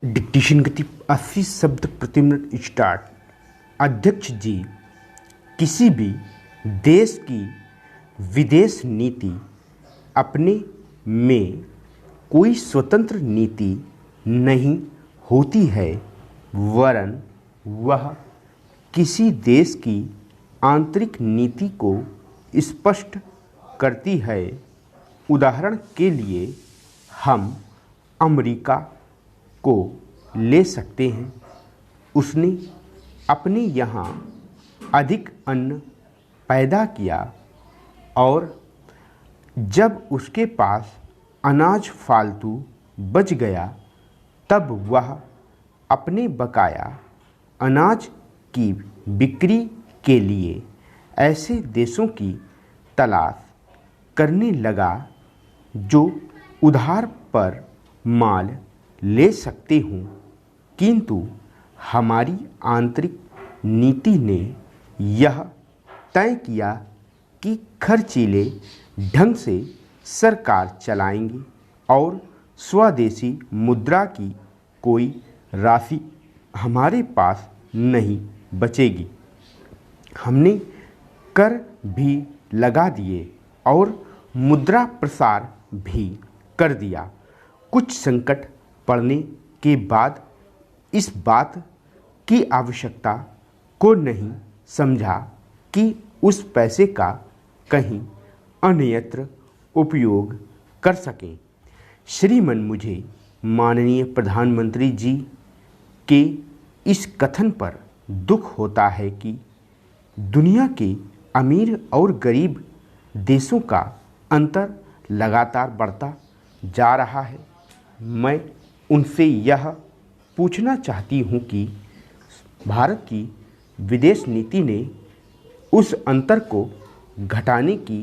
Dictation गति 80 शब्द प्रति मिनट स्टार्ट। अध्यक्ष जी, किसी भी देश की विदेश नीति अपने में कोई स्वतंत्र नीति नहीं होती है, वरन वह किसी देश की आंतरिक नीति को स्पष्ट करती है। उदाहरण के लिए हम अमेरिका को ले सकते हैं। उसने अपने यहाँ अधिक अन्न पैदा किया और जब उसके पास अनाज फालतू बच गया, तब वह अपने बकाया अनाज की बिक्री के लिए ऐसे देशों की तलाश करने लगा जो उधार पर माल ले सकते हों। किंतु हमारी आंतरिक नीति ने यह तय किया कि खर्चीले ढंग से सरकार चलाएंगे और स्वदेशी मुद्रा की कोई राशि हमारे पास नहीं बचेगी। हमने कर भी लगा दिए और मुद्रा प्रसार भी कर दिया। कुछ संकट पड़ने के बाद इस बात की आवश्यकता को नहीं समझा कि उस पैसे का कहीं अन्यत्र उपयोग कर सकें। श्रीमान, मुझे माननीय प्रधानमंत्री जी के इस कथन पर दुख होता है कि दुनिया के अमीर और गरीब देशों का अंतर लगातार बढ़ता जा रहा है। मैं उनसे यह पूछना चाहती हूँ कि भारत की विदेश नीति ने उस अंतर को घटाने की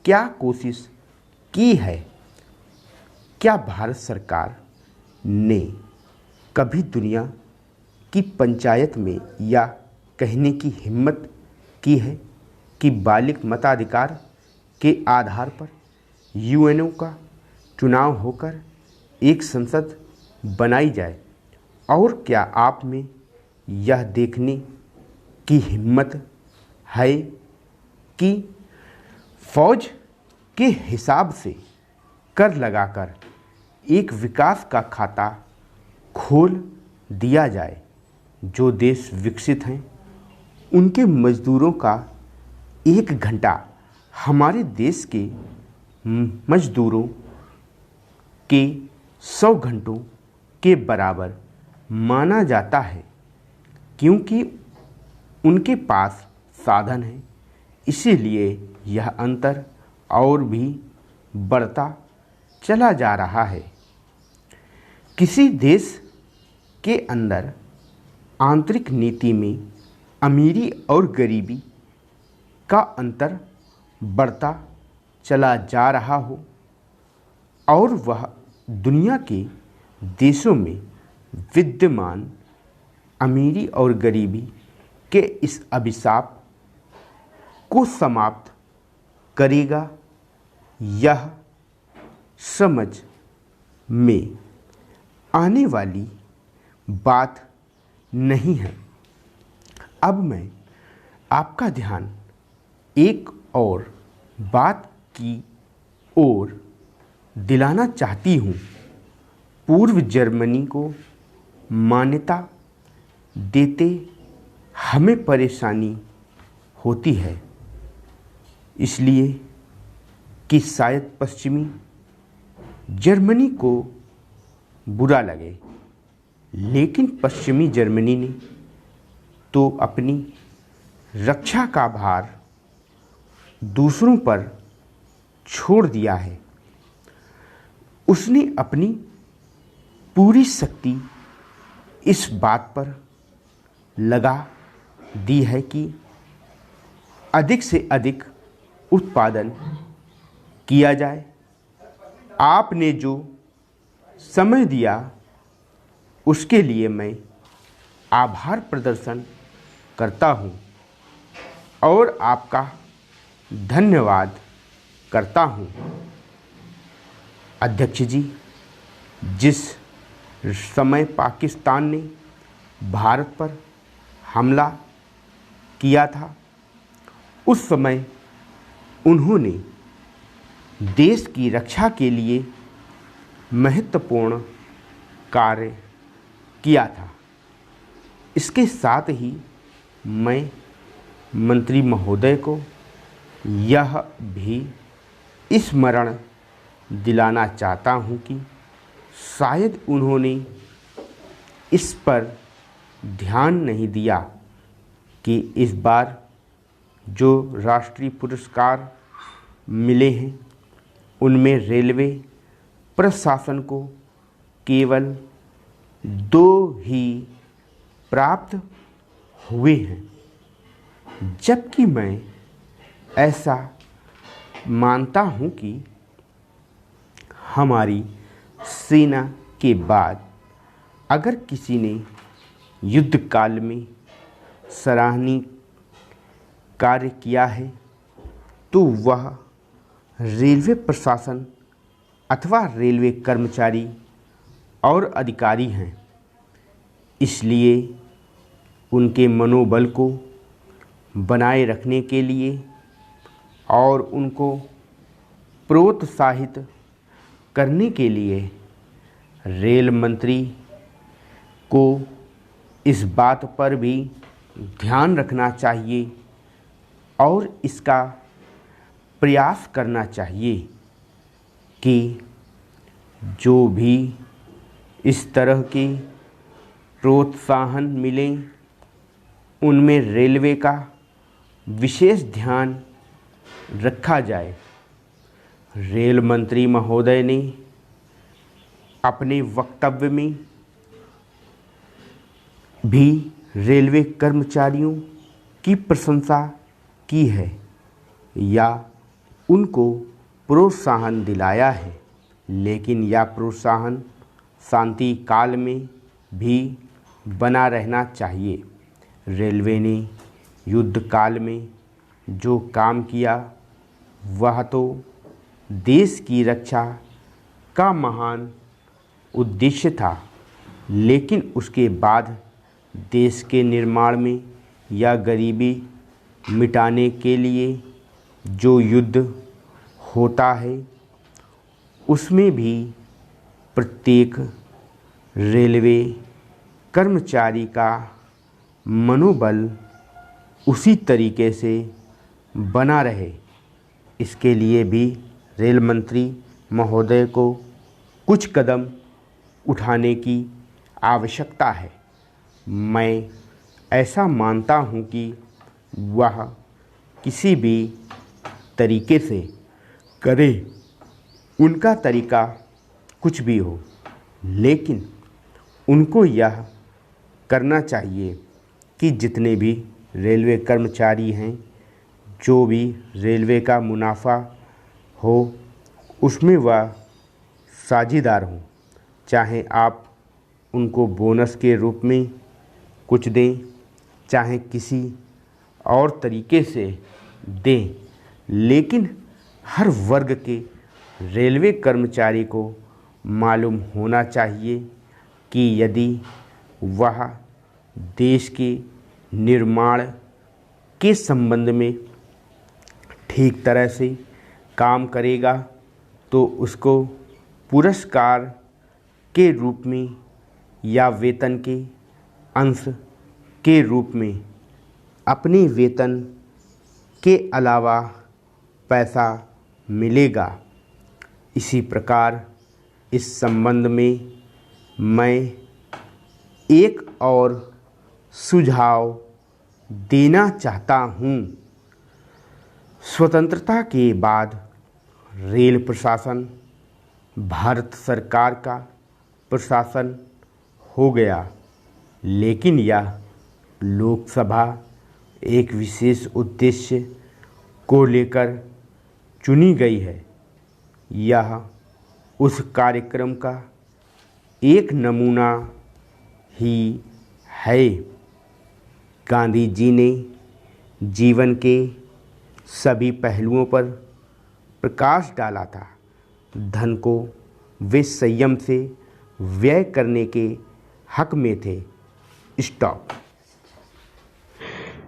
क्या कोशिश की है? क्या भारत सरकार ने कभी दुनिया की पंचायत में या कहने की हिम्मत की है कि बालिग मताधिकार के आधार पर यूएनओ का चुनाव होकर एक संसद बनाई जाए? और क्या आप में यह देखने की हिम्मत है कि फौज के हिसाब से कर लगाकर एक विकास का खाता खोल दिया जाए? जो देश विकसित हैं उनके मज़दूरों का 1 घंटा हमारे देश के मज़दूरों के 100 घंटों के बराबर माना जाता है, क्योंकि उनके पास साधन है। इसीलिए यह अंतर और भी बढ़ता चला जा रहा है। किसी देश के अंदर आंतरिक नीति में अमीरी और गरीबी का अंतर बढ़ता चला जा रहा हो और वह दुनिया के देशों में विद्यमान अमीरी और गरीबी के इस अभिशाप को समाप्त करेगा, यह समझ में आने वाली बात नहीं है। अब मैं आपका ध्यान एक और बात की ओर दिलाना चाहती हूँ। पूर्व जर्मनी को मान्यता देते हमें परेशानी होती है, इसलिए कि शायद पश्चिमी जर्मनी को बुरा लगे। लेकिन पश्चिमी जर्मनी ने तो अपनी रक्षा का भार दूसरों पर छोड़ दिया है। उसने अपनी पूरी शक्ति इस बात पर लगा दी है कि अधिक से अधिक उत्पादन किया जाए। आपने जो समय दिया उसके लिए मैं आभार प्रदर्शन करता हूँ और आपका धन्यवाद करता हूँ। अध्यक्ष जी, जिस समय पाकिस्तान ने भारत पर हमला किया था, उस समय उन्होंने देश की रक्षा के लिए महत्वपूर्ण कार्य किया था। इसके साथ ही मैं मंत्री महोदय को यह भी स्मरण दिलाना चाहता हूं कि शायद उन्होंने इस पर ध्यान नहीं दिया कि इस बार जो राष्ट्रीय पुरस्कार मिले हैं उनमें रेलवे प्रशासन को केवल 2 ही प्राप्त हुए हैं, जबकि मैं ऐसा मानता हूं कि हमारी सेना के बाद अगर किसी ने युद्ध काल में सराहनीय कार्य किया है तो वह रेलवे प्रशासन अथवा रेलवे कर्मचारी और अधिकारी हैं। इसलिए उनके मनोबल को बनाए रखने के लिए और उनको प्रोत्साहित करने के लिए रेल मंत्री को इस बात पर भी ध्यान रखना चाहिए और इसका प्रयास करना चाहिए कि जो भी इस तरह के प्रोत्साहन मिले उनमें रेलवे का विशेष ध्यान रखा जाए। रेल मंत्री महोदय ने अपने वक्तव्य में भी रेलवे कर्मचारियों की प्रशंसा की है या उनको प्रोत्साहन दिलाया है, लेकिन यह प्रोत्साहन शांति काल में भी बना रहना चाहिए। रेलवे ने युद्ध काल में जो काम किया वह तो देश की रक्षा का महान उद्देश्य था, लेकिन उसके बाद देश के निर्माण में या गरीबी मिटाने के लिए जो युद्ध होता है उसमें भी प्रत्येक रेलवे कर्मचारी का मनोबल उसी तरीके से बना रहे, इसके लिए भी रेल मंत्री महोदय को कुछ कदम उठाने की आवश्यकता है। मैं ऐसा मानता हूं कि वह किसी भी तरीके से करे, उनका तरीका कुछ भी हो, लेकिन उनको यह करना चाहिए कि जितने भी रेलवे कर्मचारी हैं, जो भी रेलवे का मुनाफा हो उसमें वह साझेदार हों। चाहे आप उनको बोनस के रूप में कुछ दें, चाहे किसी और तरीके से दें, लेकिन हर वर्ग के रेलवे कर्मचारी को मालूम होना चाहिए कि यदि वह देश के निर्माण के संबंध में ठीक तरह से काम करेगा तो उसको पुरस्कार के रूप में या वेतन के अंश के रूप में अपने वेतन के अलावा पैसा मिलेगा। इसी प्रकार इस संबंध में मैं एक और सुझाव देना चाहता हूँ। स्वतंत्रता के बाद रेल प्रशासन भारत सरकार का प्रशासन हो गया, लेकिन यह लोकसभा एक विशेष उद्देश्य को लेकर चुनी गई है। यह उस कार्यक्रम का एक नमूना ही है। गांधी जी ने जीवन के सभी पहलुओं पर प्रकाश डाला था। धन को वे संयम से व्यय करने के हक में थे। स्टॉप।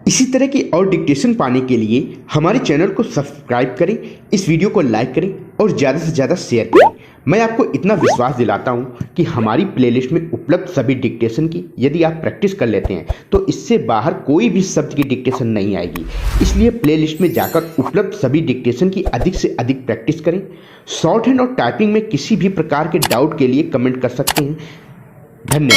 इसी तरह की और डिक्टेशन पाने के लिए हमारे चैनल को सब्सक्राइब करें, इस वीडियो को लाइक करें और ज़्यादा से ज़्यादा शेयर करें। मैं आपको इतना विश्वास दिलाता हूं कि हमारी प्लेलिस्ट में उपलब्ध सभी डिक्टेशन की यदि आप प्रैक्टिस कर लेते हैं तो इससे बाहर कोई भी शब्द की डिक्टेशन नहीं आएगी। इसलिए प्लेलिस्ट में जाकर उपलब्ध सभी डिक्टेशन की अधिक से अधिक प्रैक्टिस करें। शॉर्ट हैंड और टाइपिंग में किसी भी प्रकार के डाउट के लिए कमेंट कर सकते हैं। धन्यवाद।